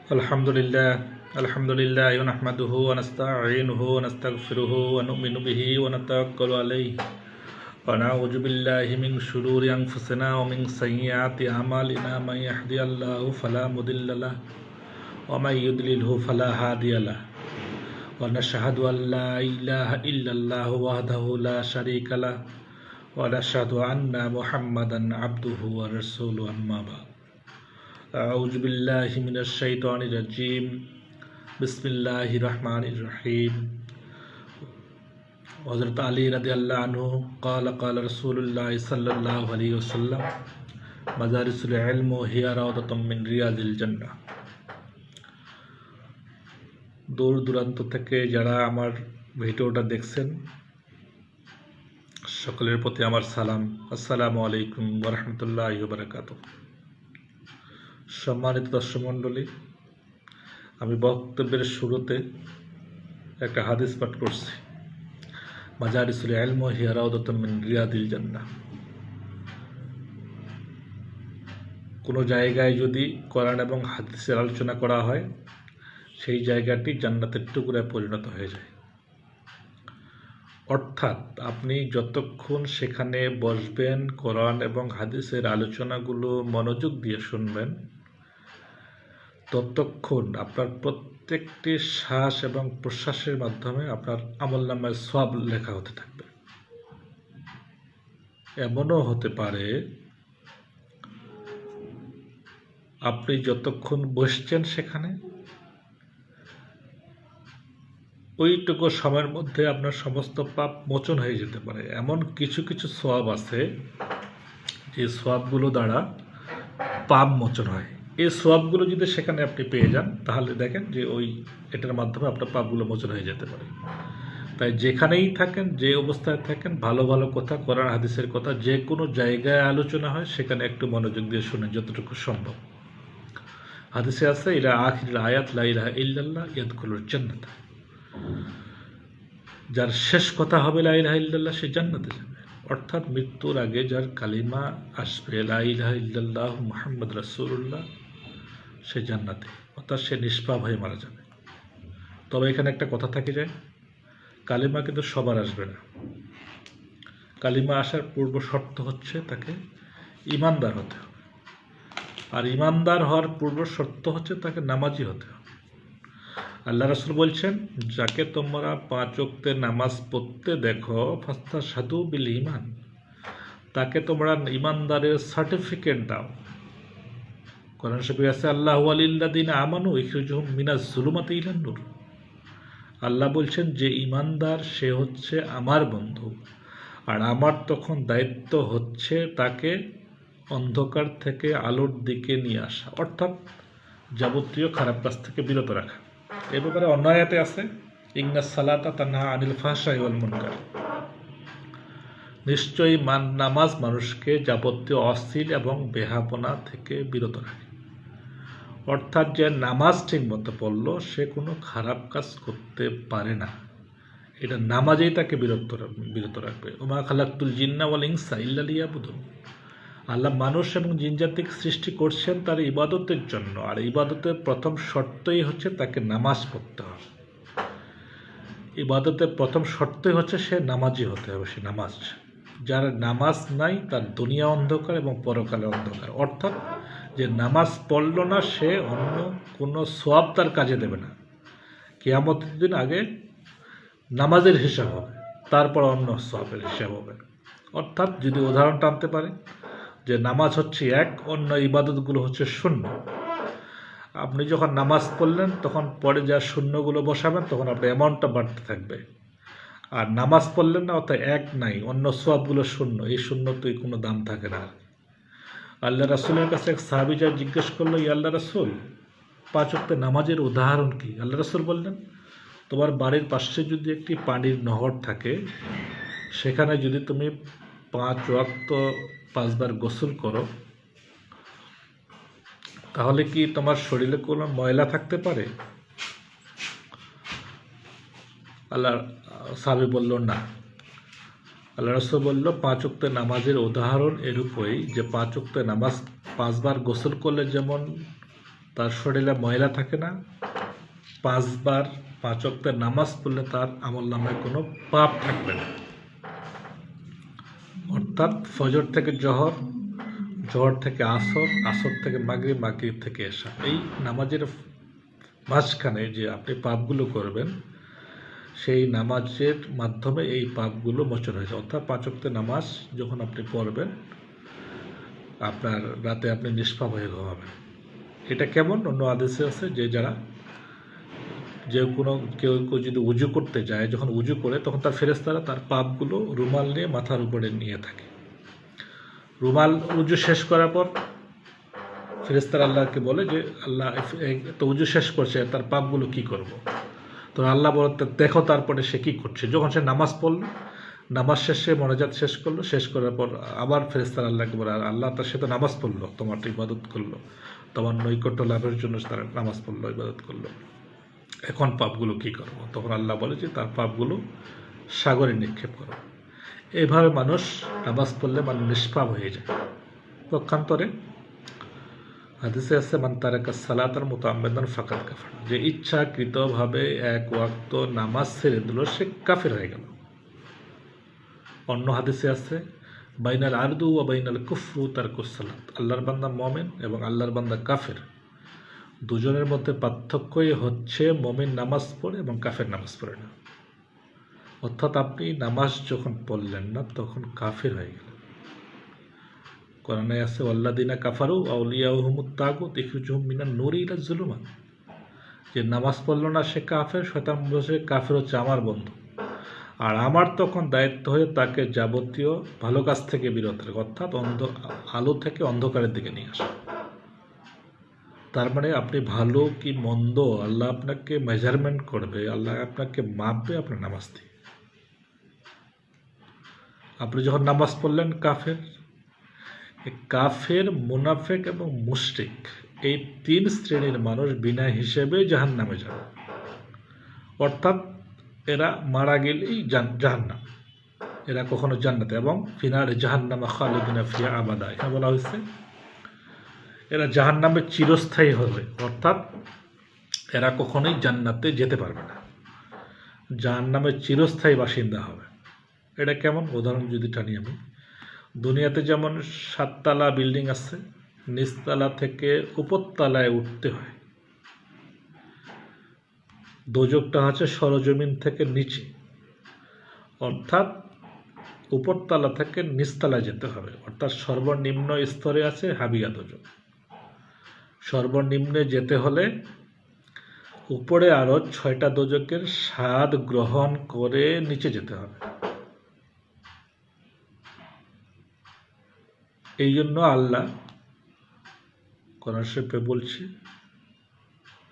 अल्हम्दुलिल्लाह नहमदुहु व नस्तईनुहु व नस्तगफिरुहु व नु'मिनु बिही व नतवक्कलु अलैहि व नऊज़ु बिल्लाहि मिन शुरूरि अनफुसिना व मिन सय्यिआति अमालिना मन यहदियल्लाहु फला मुदिल्ल लहु व मन युद्लिलहु फला हादिय लहु व नशहदु अन ला इलाहा इल्लल्लाहु वहदहु ला शरीका लहु व नशहदु अन्ना मुहम्मदन अब्दुहु व रसूलुहु अम्मा बाद अऊज़ु बिल्लाहि मिनश शैतानिर रजीम बिस्मिल्लाहिर रहमानिर रहीम। हज़रत अली रज़ियल्लाहु अन्हु क़ाल क़ाल रसूलुल्लाह सल्लल्लाहु अलैहि वसल्लम मजारिसुल इल्म हिया रौदातुम मिन रियादिल जन्नाह। দূর দূরান্ত থেকে যারা আমার ভিডিওটা দেখছেন সকলের প্রতি আমার সালাম, আসসালামু আলাইকুম ওয়া রাহমাতুল্লাহি ওয়া বারাকাতুহু। সম্মানিত দর্শক মণ্ডলী, আমি বক্তব্যের শুরুতে একটা হাদিস পাঠ করছি, মাজারিসুল ইলম হিয়া রাউদাতুম মিন রিয়াদিল জান্নাহ। কোনো জায়গায় যদি কোরআন এবং হাদিসের আলোচনা করা হয়, সেই জায়গাটি জান্নাতের টুকরায় পরিণত হয়ে যায়। অর্থাৎ আপনি যতক্ষণ সেখানে বসবেন, কোরআন এবং হাদিসের আলোচনাগুলো মনোযোগ দিয়ে শুনবেন, ততক্ষণ আপনার প্রত্যেকটি শ্বাস এবং প্রশ্বাসের মাধ্যমে আপনার আমলনামায় সওয়াব লেখা হতে থাকবে। এমনও হতে পারে আপনি যতক্ষণ বসছেন সেখানে, ওইটুকু সময়ের মধ্যে আপনার সমস্ত পাপ মোচন হয়ে যেতে পারে। এমন কিছু কিছু সওয়াব আছে যে সওয়াবগুলো দ্বারা পাপ মোচন হয়। এই সওয়াবগুলো যদি সেখানে আপনি পেয়ে যান, তাহলে দেখেন যে এটার মাধ্যমে আপনার পাপগুলো মোচন হয়ে যেতে পারে। তাই যেখানেই থাকেন, যে অবস্থায় থাকেন, ভালো ভালো কথা, কোরআন হাদিসের কথা যে কোনো জায়গায় আলোচনা হয় সেখানে একটু মনোযোগ দিয়ে শুনেন যতটুকু সম্ভব। হাদিসে আছে ইলা আখির আয়াত লা ইলাহা ইল্লাল্লাহ ইয়াদখুলুল জান্নাত, যার শেষ কথা হবে লা ইলাহা ইল্লাল্লাহ সে জান্নাতে যাবে। অর্থাৎ মৃত্যুর আগে যার কালিমা আসবে লা ইলাহা ইল্লাল্লাহ মুহাম্মদ রাসূলুল্লাহ, সে জান্নাতে, অর্থাৎ সে নিষ্পাপ হয়ে মারা যাবে। তবে এখানে একটা কথা থেকে যায়, কালিমা কিন্তু সবার আসবে না। কালিমা আসার পূর্ব শর্ত হচ্ছে তাকে ইমানদার হতে হবে, আর ইমানদার হওয়ার পূর্ব শর্ত হচ্ছে তাকে নামাজি হতে হবে। আল্লাহ রাসূল বলছেন, যাকে তোমরা 5 ওয়াক্তের নামাজ পড়তে দেখো ফাস্তাশহাদু বিল ঈমান, তাকে তোমরা ইমানদারের সার্টিফিকেট দাও। কোরআন শরীফে আছে আল্লাহু ওয়ালিল্লাযিনা আমানু ইখরিজুহুম মিনাজ যুলুমাতি ইলান নূর। আল্লাহ বলছেন যে ইমানদার সে হচ্ছে আমার বন্ধু, আর আমার তখন দায়িত্ব হচ্ছে তাকে অন্ধকার থেকে আলোর দিকে নিয়ে আসা, অর্থাৎ যাবতীয় খারাপ কাজ থেকে বিরত রাখা। এ ব্যাপারে অন্য আয়াতে আছে ইন্নাস সালাতা তানহা আনিল ফাহশাই ওয়াল মুনকার, নিশ্চয়ই নামাজ মানুষকে যাবতীয় অশ্লীল এবং বেহাপনা থেকে বিরত রাখে। অর্থাৎ যে নামাজ ঠিক মতো পড়লো সে কোনো খারাপ কাজ করতে পারে না, এটা নামাজেই তাকে বিরত রাখবে। ওমা খালাকতুল জিন্না ওয়াল ইনসা ইল্লা লিয়াবুদুন, আল্লাহ মানুষ এবং জিনজাতিকে সৃষ্টি করছেন তার ইবাদতের জন্য, আর ইবাদতের প্রথম শর্তই হচ্ছে তাকে নামাজ পড়তে হবে। ইবাদতের প্রথম শর্তই হচ্ছে সে নামাজি হতে হবে, সে নামাজ। যার নামাজ নাই তার দুনিয়া অন্ধকার এবং পরকালে অন্ধকার। অর্থাৎ যে নামাজ পড়ল না সে অন্য কোনো সওয়াব তার কাজে দেবে না। কিয়ামতের দিন আগে নামাজের হিসাব হবে, তারপর অন্য সওয়াবের হিসাব হবে। অর্থাৎ যদি উদাহরণ টানতে পারে যে নামাজ হচ্ছে 1, অন্য ইবাদতগুলো হচ্ছে 0। আপনি যখন নামাজ পড়লেন তখন পরে যা শূন্যগুলো বসাবেন তখন আপনার অ্যামাউন্টটা বাড়তে থাকবে। আর নামাজ পড়লেন না, অর্থাৎ 1 নাই, অন্য সওয়াবগুলো 0, এই 0 তো কোনো দাম থাকে না। আল্লাহ রাসূলের কাছে এক সাহাবী যা জিজ্ঞেস করলো, ইয়া আল্লাহ রাসূল 5 ওয়াক্তের নামাজের উদাহরণ কি? আল্লাহ রাসূল বললেন, তোমার বাড়ির পাশে যদি একটি পানির নহর থাকে, সেখানে যদি তুমি 5 ওয়াক্ত 5 বার গোসল করো, তাহলে কি তোমার শরীরে কোনো ময়লা থাকতে পারে? আল্লাহ সাহাবী বলল না। আল্লাহ রাসূল বলল, 5 ওয়াক্তের নামাজের উদাহরণ এরূপই যে 5 ওয়াক্তের নামাজ 5 বার গোসল করলে যেমন তার শরীরে ময়লা থাকে না, 5 বার 5 ওয়াক্তের নামাজ পড়লে তার আমলনামায় কোনো পাপ থাকবে না। অর্থাৎ ফজর থেকে জহর, জহর থেকে আসর, আসর থেকে মাগরিব, মাগরিব থেকে এশা, এই নামাজের মাঝখানে যে আপনি পাপগুলো করবেন সেই নামাজের মাধ্যমে এই পাপগুলো মোচন হয়েছে। অর্থাৎ 5 ওয়াক্তের নামাজ যখন আপনি পড়বেন আপনার রাতে আপনি নিষ্পাপ হয়ে ঘুমাবেন। এটা কেমন? অন্য আদেশে আছে যে যারা কেউ যদি উজু করতে যায়, যখন উজু করে তখন তার ফেরেশতারা তার পাপগুলো রুমাল নিয়ে মাথার উপরে নিয়ে থাকে। রুমাল উজু শেষ করার পর ফেরেশতারা আল্লাহকে বলে যে আল্লাহ তো উজু শেষ করছে, তার পাপগুলো কি করব। তো আল্লাহ বলতে দেখো তারপরে সে কী করছে। যখন সে নামাজ পড়লো, নামাজ শেষে মোনাজাত শেষ করলো, শেষ করার পর আবার ফেরেশতারা আল্লাহকে বলে আল্লাহ তার সে তো নামাজ পড়লো, তোমার ইবাদত করলো, তোমার নৈকট্য লাভের জন্য তারা নামাজ পড়লো, ইবাদত করলো, এখন পাপগুলো কী করবো। তখন আল্লাহ বলে যে তার পাপগুলো সাগরে নিক্ষেপ করো। এইভাবে মানুষ নামাজ পড়লে মানুষ নিষ্পাপ হয়ে যায়। পক্ষান্তরে হাদিসে আছে মান তারাকা সালাতার মুতাআম্মিদান ফাকাদ কাফার, যে ইচ্ছাকৃতভাবে এক ওয়াক্ত নামাজ ছেড়ে দিল সে কাফের হয়ে গেল। অন্য হাদিসে আছে বাইনাল আরদু ওয়া বাইনাল কুফরু তারকুস সালাত, আল্লাহর বান্দা মুমিন এবং আল্লাহর বান্দা কাফের, দুজনের মধ্যে পার্থক্যই হচ্ছে মুমিন নামাজ পড়ে এবং কাফের নামাজ পড়ে না। অর্থাৎ আপনি নামাজ যখন পড়লেন না তখন কাফের হয়ে গেলেন। কোরআনে আছে ওয়াল্লাযিনা কাফারু আউলিয়াউহুমুত তাগুত ইখরিজুহুম মিনান নূরি ইলা যুলুমাত, যে নামাজ পড়ল না সে কাফের, শয়তান বলছে কাফের হচ্ছে আমার বন্ধু, আর আমার তখন দায়িত্ব হয়ে তাকে যাবতীয় ভালো কাজ থেকে বিরত রাখা, অর্থাৎ আলো থেকে অন্ধকারের দিকে নিয়ে আসা। তার মানে আপনি ভালো কি মন্দ আল্লাহ আপনাকে মেজারমেন্ট করবে, আল্লাহ আপনাকে মাপবে আপনার নামাজ দিয়ে। আপনি যখন নামাজ পড়লেন কাফের, মুনাফিক এবং মুশরিক, এই 3 শ্রেণীর মানুষ বিনা হিসেবে জাহান্নামে যাবে। অর্থাৎ এরা মারা গেলেই জাহান্নাম, এরা কখনো জান্নাতে, এবং ফিনার জাহান্নামা খালিদিনা ফিহা আবাদা, এখানে বলা হয়েছে এরা জাহান্নামে চিরস্থায়ী হবে। অর্থাৎ এরা কখনোই জান্নাতে যেতে পারবে না, জাহান্নামের চিরস্থায়ী বাসিন্দা হবে। এটা কেমন? উদাহরণ যদি টানি আমি, দুনিয়াতে যেমন 7 তলা বিল্ডিং আছে, নিচতলা থেকে উপরতলায় উঠতে হয়। দোজখটা হচ্ছে সরজমিন থেকে নিচে, অর্থাৎ উপরতলা থেকে নিচতলায় যেতে হবে। অর্থাৎ সর্বনিম্ন স্তরে আছে হাবিয়া দোজখ, সর্বনিম্নে যেতে হলে উপরে আরও 6টা দোজখের স্বাদ গ্রহণ করে নিচে যেতে হবে। এই জন্য আল্লাহ কোরআন শরীফে বলছে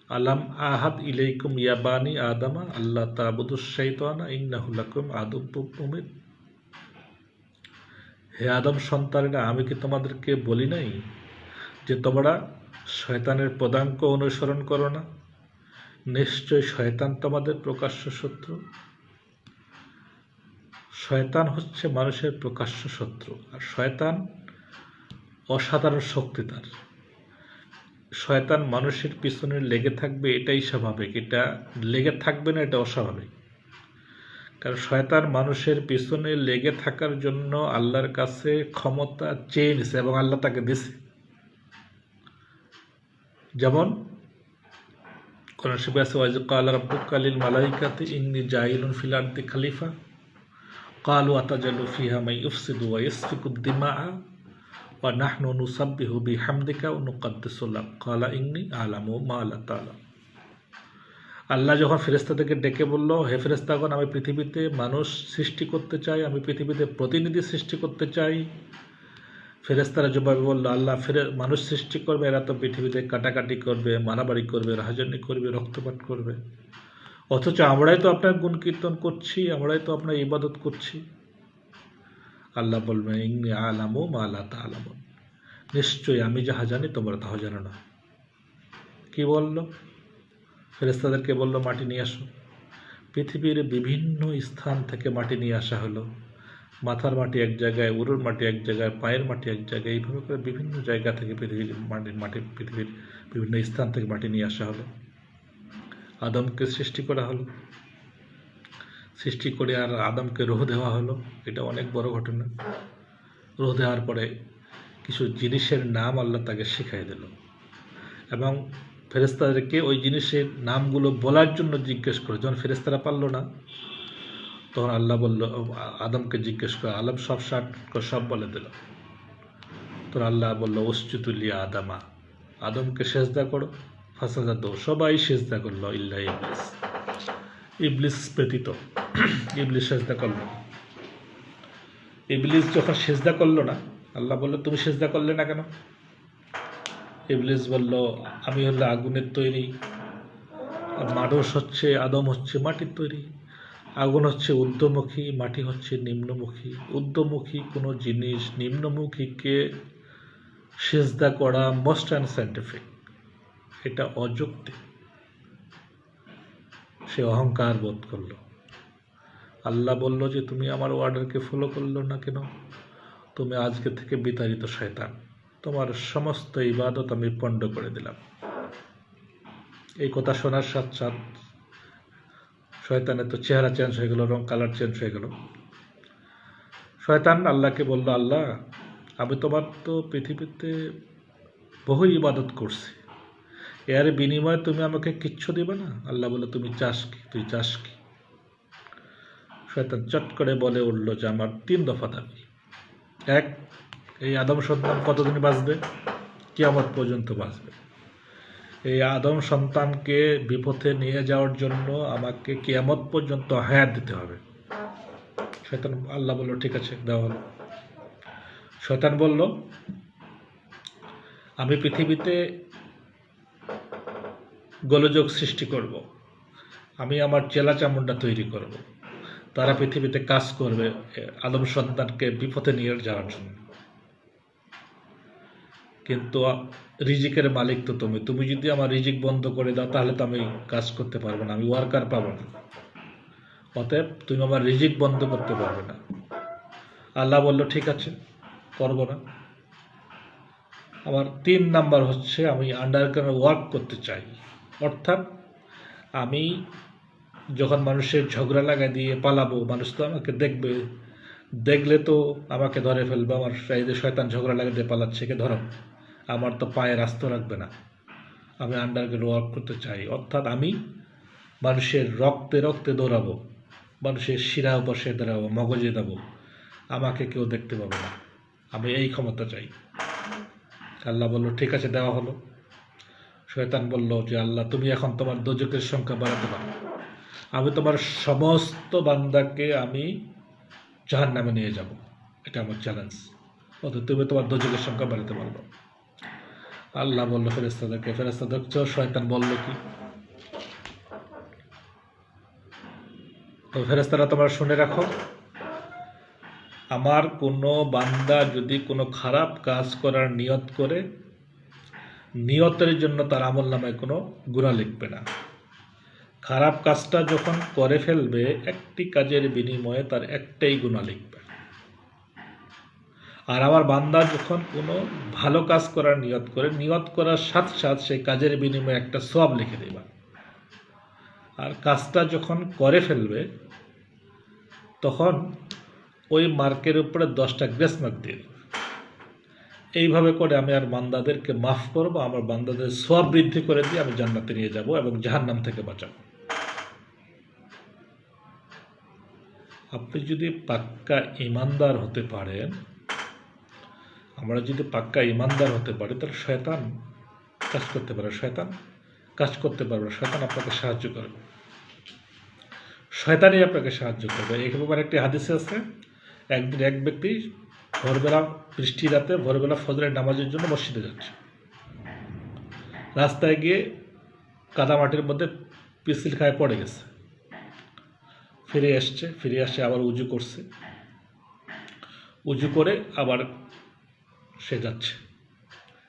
আলাম আহাদ ইলাইকুম ইয়া বানি আদামা আল্লাহ তা'বুদুশ শাইতানা ইন্নাহু লাকুম আদুব্বুম মুবিন, হে আদম সন্তানেরা, আমি কি তোমাদেরকে বলি নাই যে তোমরা শয়তানের পদাঙ্ক অনুসরণ করো না? নিশ্চয় শয়তান তোমাদের প্রকাশ্য শত্রু। শয়তান হচ্ছে মানুষের প্রকাশ্য শত্রু, আর শয়তান অসাধারণ শক্তি তার। শয়তান মানুষের পিছনে লেগে থাকবে, এটাই স্বাভাবিক, এটা লেগে থাকবে না এটা অস্বাভাবিক। কারণ শয়তান মানুষের পিছনে লেগে থাকার জন্য আল্লাহর কাছে ক্ষমতা চেয়ে নিছে এবং আল্লাহ তাকে দিছে। যেমন কোরআন শরীফে আছে ওয়াইজ ক্বালা রাব্বুকা লিল মালাইকাতি ইন্নী জাইলুন ফিল আরদি খলিফা ক্বালু আতাজালু ফিহা মান ইফসিদু ওয়া ইয়াসফিকুদ দিমাআ ওয়া নাহনু নুসাব্বিহু বিহামদিকা ওয়া নুকদ্দিসু লাক ক্বালা ইন্নী আ'লামু মা লা তা'লামুন। আল্লাহ যখন ফেরেশতাদেরকে ডেকে বলল, হে ফেরেশতাগণ, আমি পৃথিবীতে মানুষ সৃষ্টি করতে চাই, আমি পৃথিবীতে প্রতিনিধি সৃষ্টি করতে চাই। ফেরেশতারা জবাবে বলল, আল্লাহ মানুষ সৃষ্টি করবে, এরা তো পৃথিবীতে কাটাকাটি করবে, মারামারি করবে, রাহাজানি করবে, রক্তপাত করবে, অথচ আমরাই তো আপনার গুণ কীর্তন করছি, আমরাই তো আপনার ইবাদত করছি। আল্লাহ বলবেন ইন্নী আ'লামু মা লা তা'লামুন, নিশ্চয়ই আমি যাহা জানি তোমরা তাহা জানো না। কি বলল? ফেরেশতাদেরকে বলল মাটি নিয়ে আসো। পৃথিবীর বিভিন্ন স্থান থেকে মাটি নিয়ে আসা হলো, মাথার মাটি এক জায়গায়, উরুর মাটি এক জায়গায়, পায়ের মাটি এক জায়গায়, এইভাবে করে বিভিন্ন জায়গা থেকে পৃথিবীর বিভিন্ন স্থান থেকে মাটি নিয়ে আসা হলো। আদমকে সৃষ্টি করা হলো, সৃষ্টি করে আর আদমকে রূহ দেওয়া হলো। এটা অনেক বড় ঘটনা। রূহ দেওয়ার পরে কিছু জিনিসের নাম আল্লাহ তাকে শিখাই দিল, এবং ফেরেশতাদেরকে ওই জিনিসের নামগুলো বলার জন্য জিজ্ঞেস করে। যখন ফেরেশতারা পারল না, তখন আল্লাহ বলল, আদমকে জিজ্ঞেস করে, আলম সব বলে দিল। তখন আল্লাহ বলল, উসজুদুলিয়া আদামা, আদমকে সেজদা করো। ফাসাজাদ, সবাই সেজদা করলো, ইল্লা ইবলিস, ইবলিস ব্যতীত। ইবলিস সেজদা করলো। ইবলিস যখন সেজদা করলো না, আল্লাহ বলল, তুমি সেজদা করলে না কেন? ইবলিস বলল, আমি হলো আগুনের তৈরি, মানুষ হচ্ছে, আদম হচ্ছে মাটির তৈরি। আগুন হচ্ছে ঊর্ধ্বমুখী, মাটি হচ্ছে নিম্নমুখী। ঊর্ধ্বমুখী কোনো জিনিস নিম্নমুখীকে সেজদা করা মোস্ট আনসাইন্টিফিক, এটা অযৌক্তিক। সে অহংকার বোধ করল। আল্লাহ বলল যে, তুমি আমার অর্ডারকে ফলো করলো না কেন? তুমি আজকে থেকে বিতাড়িত শয়তান, তোমার সমস্ত ইবাদত আমি পণ্ড করে দিলাম। এই কথা শোনার সাথে সাথে শয়তানের তো চেহারা চেঞ্জ হয়ে গেল, রং কালার চেঞ্জ হয়ে গেল। শয়তান আল্লাহকে বলল, আল্লাহ, আমি তোমার তো পৃথিবীতে বহু ইবাদত করছি, এর বিনিময়ে তুমি আমাকে কিচ্ছু দিবে না? আল্লাহ বলল, তুমি চাস কি? তুই চাস কি? শয়তান চট করে বলে উঠল যে, আমার 3 দফা দাবি। এক, এই আদম সন্তান কতদিন বাঁচবে? কিয়ামত পর্যন্ত বাঁচবে। এই আদম সন্তানকে বিপথে নিয়ে যাওয়ার জন্য আমাকে কিয়ামত পর্যন্ত হায়াত দিতে হবে। শয়তান, আল্লাহ বলল, ঠিক আছে, দেওয়া হলো। শয়তান বলল, আমি পৃথিবীতে গোলযোগ সৃষ্টি করব, আমি আমার চেলা চামুন্ডা তৈরি করব, তারা পৃথিবীতে কাজ করবে আদম সন্তানকে বিপথে নিয়ে যাওয়ার জন্য। কিন্তু রিজিকের মালিক তো তুমি যদি আমার রিজিক বন্ধ করে দাও, তাহলে তো আমি কাজ করতে পারবো না, আমি ওয়ার্কার পাবো না। অতএব তুমি আমার রিজিক বন্ধ করতে পারবে না। আল্লাহ বলল, ঠিক আছে, করবো না। আমার 3 নাম্বার হচ্ছে, আমি আন্ডারগ্রাউন্ডে ওয়ার্ক করতে চাই। অর্থাৎ আমি যখন মানুষের ঝগড়া লাগা দিয়ে পালাবো, মানুষ তো আমাকে দেখবে, দেখলে তো আমাকে ধরে ফেলবে। আমার এই যে শয়তান ঝগড়া লাগা দিয়ে পালাচ্ছে, কে ধরো, আমার তো পায়ে রাস্তা রাখবে না। আমি আন্ডারগ্রাউন্ড ওয়ার্ক করতে চাই। অর্থাৎ আমি মানুষের রক্তে রক্তে দৌড়াবো, মানুষের শিরা বসে দাঁড়াবো, মগজে দেবো, আমাকে কেউ দেখতে পাবে না। আমি এই ক্ষমতা চাই। আল্লাহ বলল, ঠিক আছে, দেওয়া হলো। শয়তান বলল যে, আল্লাহ, তুমি এখন তোমার দোজকের সংখ্যা বাড়াতে পারো, আমি তোমার সমস্ত বান্দাকে আমি জাহান্নামে নিয়ে যাব, এটা আমার চ্যালেঞ্জ। অর্থাৎ তুমি তোমার দোজকের সংখ্যা বাড়াতে পারবো। আল্লাহ বলল ফেরেশতাদেরকে, ফেরেশতা দেখছো শয়তান বলল কি? তো ফেরেশতারা, তোমরা শুনে রাখো, আমার কোনো বান্দা যদি কোনো খারাপ কাজ করার নিয়ত করে, নিয়তের জন্য তার আমলনামায় কোনো গুনাহ লিখবে না। খারাপ কাজটা যখন করে ফেলবে, একটি কাজের বিনিময়ে তার একটাই গুনাহ লিখবে। আর আমার বান্দা যখন কোনো ভালো কাজ করার নিয়ত করে, নিয়ত করার সাথে সাথে সেই কাজের বিনিময়ে একটা সওয়াব লিখে দেবা। আর কাজটা যখন করে ফেলবে, তখন ওই মার্কের উপরে 10টা গ্রেস মার্ক দিয়ে দেবে। এইভাবে করে আমি আর বান্দাদেরকে মাফ করব, আমার বান্দাদের সওয়াব বৃদ্ধি করে দিয়ে আমি জান্নাতে নিয়ে যাব এবং জাহান্নাম থেকে বাঁচাবো। আপনি যদি পাক্কা ঈমানদার হতে পারেন, আমরা যদি পাক্কা ঈমানদার হতে পারি, তাহলে শয়তান কাজ করতে পারবে, শয়তান কাজ করতে পারবে, শয়তান আপনাকে সাহায্য করবে, শয়তানই আপনাকে সাহায্য করবে। এখানে একটি হাদিসে আছে, একদিন এক ব্যক্তি ভোরবেলা, বৃষ্টি রাতে ভোরবেলা ফজরের নামাজের জন্য মসজিদে যাচ্ছে। রাস্তায় গিয়ে কাদামাটির মধ্যে পিছিল খায় পড়ে গেছে। ফিরে এসে আবার উজু করছে, উজু করে আবার সে যাচ্ছে,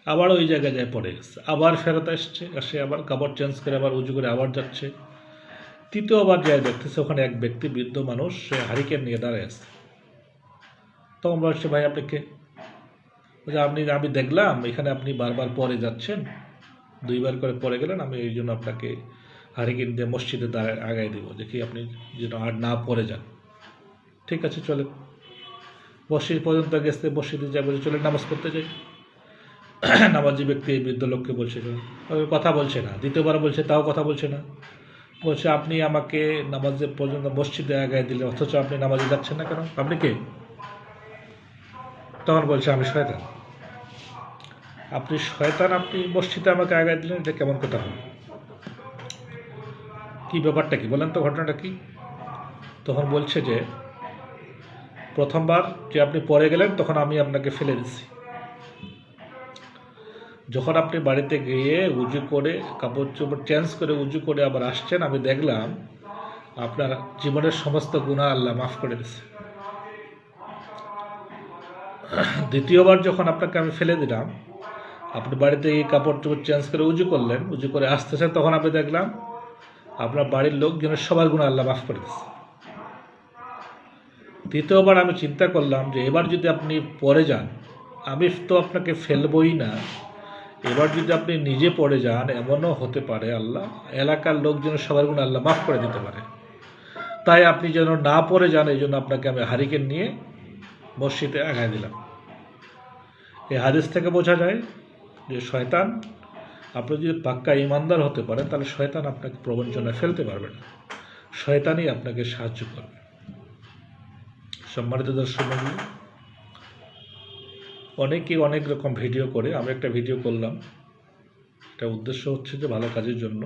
আবার ওই জায়গায় যায় পড়ে গেছে, আবার ফেরত এসে আবার কাপড় চেঞ্জ করে আবার উজু করে আবার যাচ্ছে। তৃতীয়বার যায় দেখতেছে ওখানে এক ব্যক্তি, বৃদ্ধ মানুষ, সে হারিকেন নিয়ে দাঁড়ায় আছে। তখন বলছে, ভাই আপনি কে? বলছে, আমি দেখলাম এখানে আপনি বারবার পরে যাচ্ছেন, 2বার করে পরে গেলেন, আমি এই জন্য আপনাকে হারিকেন দিয়ে মসজিদে আগায় দেবো, দেখি আপনি যেন আর না পরে যান। ঠিক আছে, চলে। মসজিদ পর্যন্ত গেছে, মসজিদে যা বলে চলে নামাজ পড়তে যাই। নামাজি ব্যক্তি এই বৃদ্ধ লোককে বলছে, কথা বলছে না। দ্বিতীয়বার বলছে, তাও কথা বলছে না। বলছে, আপনি আমাকে নামাজে পর্যন্ত মসজিদে আগায় দিলে, অথচ আপনি নামাজে যাচ্ছেন না কেন? আপনি কে? তখন বলছে, আমি শয়তান। আপনি শয়তান, আপনি মসজিদে আমাকে আগায় দিলেন, এটা কেমন কথা হলো? কি ব্যাপারটা কি বলেন তো, ঘটনাটা কি? তখন বলছে যে, প্রথমবার যে আপনি পরে গেলেন তখন আমি আপনাকে ফেলে দিচ্ছি। যখন আপনি বাড়িতে গিয়ে উজু করে কাপড় চোপড় চেঞ্জ করে উজু করে আবার আসছেন, আমি দেখলাম আপনার জীবনের সমস্ত গুনাহ আল্লাহ মাফ করে দিয়েছে। দ্বিতীয়বার যখন আপনাকে আমি ফেলে দিলাম, আপনি বাড়িতে গিয়ে কাপড় চোপড় চেঞ্জ করে উজু করলেন, উজু করে আসতেছেন, তখন আমি দেখলাম আপনার বাড়ির লোকজনের সবার গুনাহ আল্লাহ মাফ করে দিয়েছে। তৃতীয়বার আমি চিন্তা করলাম যে এবার যদি আপনি পড়ে যান, আমি তো আপনাকে ফেলবই না, এবার যদি আপনি নিজে পড়ে যান, এমনও হতে পারে আল্লাহ এলাকার লোকজনের সবার গুনাহ আল্লাহ মাফ করে দিতে পারে। তাই আপনি যেন না পড়ে যান, এই জন্য আপনাকে আমি হারিকেন নিয়ে মসজিদে আগায় দিলাম। এই হাদিস থেকে বোঝা যায় যে শয়তান, আপনি যদি পাক্কা ইমানদার হতে পারেন, তাহলে শয়তান আপনাকে প্রবঞ্চনায় ফেলতে পারবে না, শয়তানই আপনাকে সাহায্য করবে। সম্মানিত দর্শকমণ্ডলী, অনেকেই অনেক রকম ভিডিও করে, আমি একটা ভিডিও করলাম। এটা উদ্দেশ্য হচ্ছে যে ভালো কাজের জন্য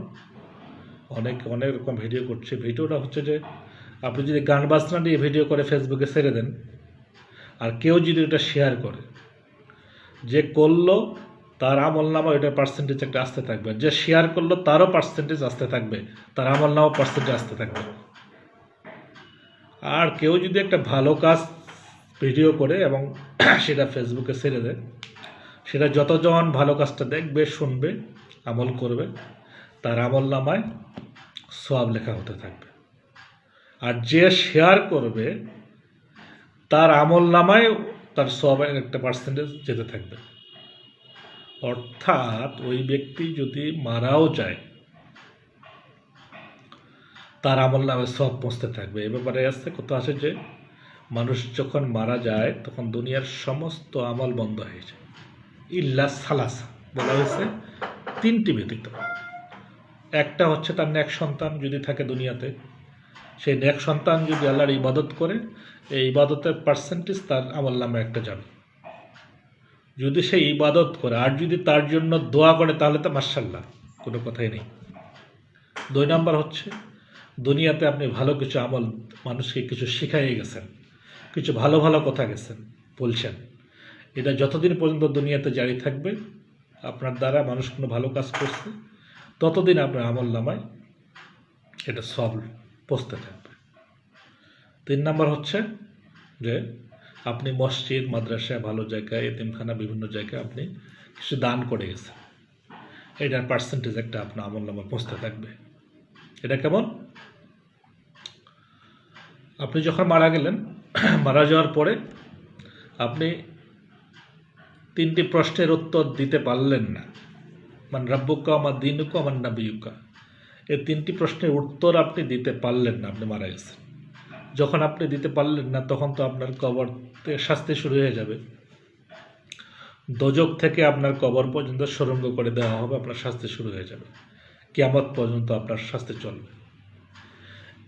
অনেক রকম ভিডিও করছে। ভিডিওটা হচ্ছে যে আপনি যদি গান বাজনা নিয়ে ভিডিও করে ফেসবুকে ছেড়ে দেন, আর কেউ যদি এটা শেয়ার করে, যে করলো তার আমল নামা এটার পার্সেন্টেজ একটা আসতে থাকবে, যে শেয়ার করলো তারও পার্সেন্টেজ আসতে থাকবে, তার আমল নামা পার্সেন্টেজ আসতে থাকবে। আর কেউ যদি একটা ভালো কাজ ভিডিও করে এবং সেটা ফেসবুকে ছেড়ে দেয়, সেটা যতজন ভালো কাজটা দেখবে, শুনবে, আমল করবে, তার আমল নামায় সওয়াব লেখা হতে থাকবে। আর যে শেয়ার করবে তার আমল নামায় তার সওয়াবের একটা পার্সেন্টেজ যেতে থাকবে। অর্থাৎ ওই ব্যক্তি যদি মারাও যায়, তার আমল নামে সওয়াব পৌঁছতে থাকবে। এ ব্যাপারে আসছে কথা আছে যে মানুষ যখন মারা যায় তখন দুনিয়ার সমস্ত আমল বন্ধ হয়ে যায়, ইল্লা সালাসা বলা হয়েছে, 3টি ব্যতীত। একটা হচ্ছে তার নেক সন্তান যদি থাকে দুনিয়াতে, সেই নেক সন্তান যদি আল্লাহর ইবাদত করে, এই ইবাদতের পার্সেন্টেজ তার আমল নামে একটা যাবে, যদি সে ইবাদত করে। আর যদি তার জন্য দোয়া করে, তাহলে তো মাশাআল্লাহ, কোনো কথাই নেই। 2 নম্বর হচ্ছে দুনিয়াতে আপনি ভালো কিছু আমল, মানুষকে কিছু শিখাইয়ে গেছেন, কিছু ভালো ভালো কথা গেছেন বলছেন, এটা যতদিন পর্যন্ত দুনিয়াতে জারি থাকবে, আপনার দ্বারা মানুষ কোনো ভালো কাজ করছে, ততদিন আপনার আমল নামায় এটা সব পৌঁছতে থাকবে। 3 নম্বর হচ্ছে যে আপনি মসজিদ, মাদ্রাসা, ভালো জায়গায়, এতিমখানা, বিভিন্ন জায়গায় আপনি কিছু দান করে গেছেন, এটার পার্সেন্টেজ একটা আপনার আমল নামায় পৌঁছতে থাকবে। এটা কেমন? আপনি যখন মারা গেলেন, মারা যাওয়ার পরে আপনি 3টি প্রশ্নের উত্তর দিতে পারলেন না, মান রাব্বুকা, আমার দিনুকা, আমার নাবিয়ুকা, এই 3টি প্রশ্নের উত্তর আপনি দিতে পারলেন না, আপনি মারা গেছেন। যখন আপনি দিতে পারলেন না, তখন তো আপনার কবরতে শাস্তি শুরু হয়ে যাবে। দোজক থেকে আপনার কবর পর্যন্ত সুড়ঙ্গ করে দেওয়া হবে, আপনার শাস্তি শুরু হয়ে যাবে, কিয়ামত পর্যন্ত আপনার শাস্তি চলবে।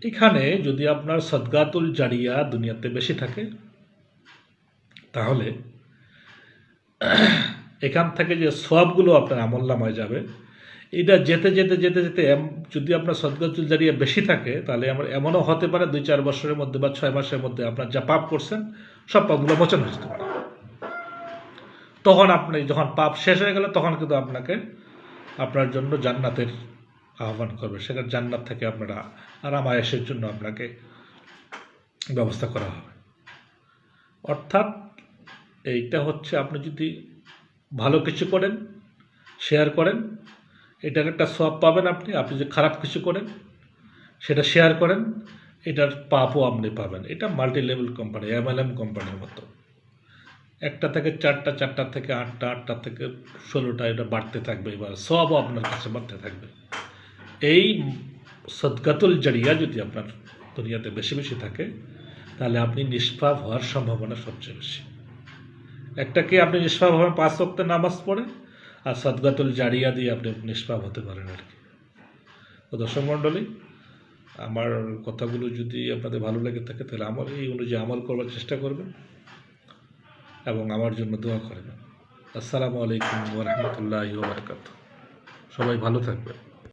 এখানে যদি আপনার সদগাতুল জারিয়া দুনিয়াতে বেশি থাকে, তাহলে এখান থেকে যে সওয়াবগুলো আপনার আমল নামায় যাবে, এটা যেতে যেতে যেতে যেতে যদি আপনার সদগাতুল জারিয়া বেশি থাকে, তাহলে আমার এমনও হতে পারে 2-4 বছরের মধ্যে বা 6 মাসের মধ্যে আপনার যা পাপ করছেন সব পাপগুলো মোচন হয়ে যেতে পারে। তখন আপনি যখন পাপ শেষ হয়ে গেলে, তখন কিন্তু আপনাকে আপনার জন্য জান্নাতের আহ্বান করবে, সেখানে জান্নাত থেকে আপনারা আরাম আয়েশের জন্য আপনাকে ব্যবস্থা করা হবে। অর্থাৎ এইটা হচ্ছে, আপনি যদি ভালো কিছু করেন, শেয়ার করেন, এটার একটা সওয়াব পাবেন আপনি। আপনি যদি খারাপ কিছু করেন, সেটা শেয়ার করেন, এটার পাপও আপনি পাবেন। এটা মাল্টি লেভেল কোম্পানি, MLM কোম্পানির মতো। একটা থেকে চারটা, চারটা থেকে আটটা, আটটা থেকে 16টা, এটা বাড়তে থাকবে, এবার সবও আপনার কাছে বাড়তে থাকবে। এই সদকাতুল জারিয়া যদি আপনার দুনিয়াতে বেশি বেশি থাকে, তাহলে আপনি নিষ্পাপ হওয়ার সম্ভাবনা সবচেয়ে বেশি। একটা কি আপনি নিষ্পাপ হবেন 5 ওয়াক্তের নামাজ পড়ে, আর সদকাতুল জারিয়া দিয়ে আপনি নিষ্পাপ হতে পারেন আর কি। তো দর্শক মণ্ডলী, আমার কথাগুলো যদি আপনাদের ভালো লেগে থাকে, তাহলে আমার এই অনুযায়ী আমল করবার চেষ্টা করবেন এবং আমার জন্য দোয়া করবেন। আসসালামু আলাইকুম ওয়া রাহমাতুল্লাহি ওয়া বারাকাতুহু। সবাই ভালো থাকবেন।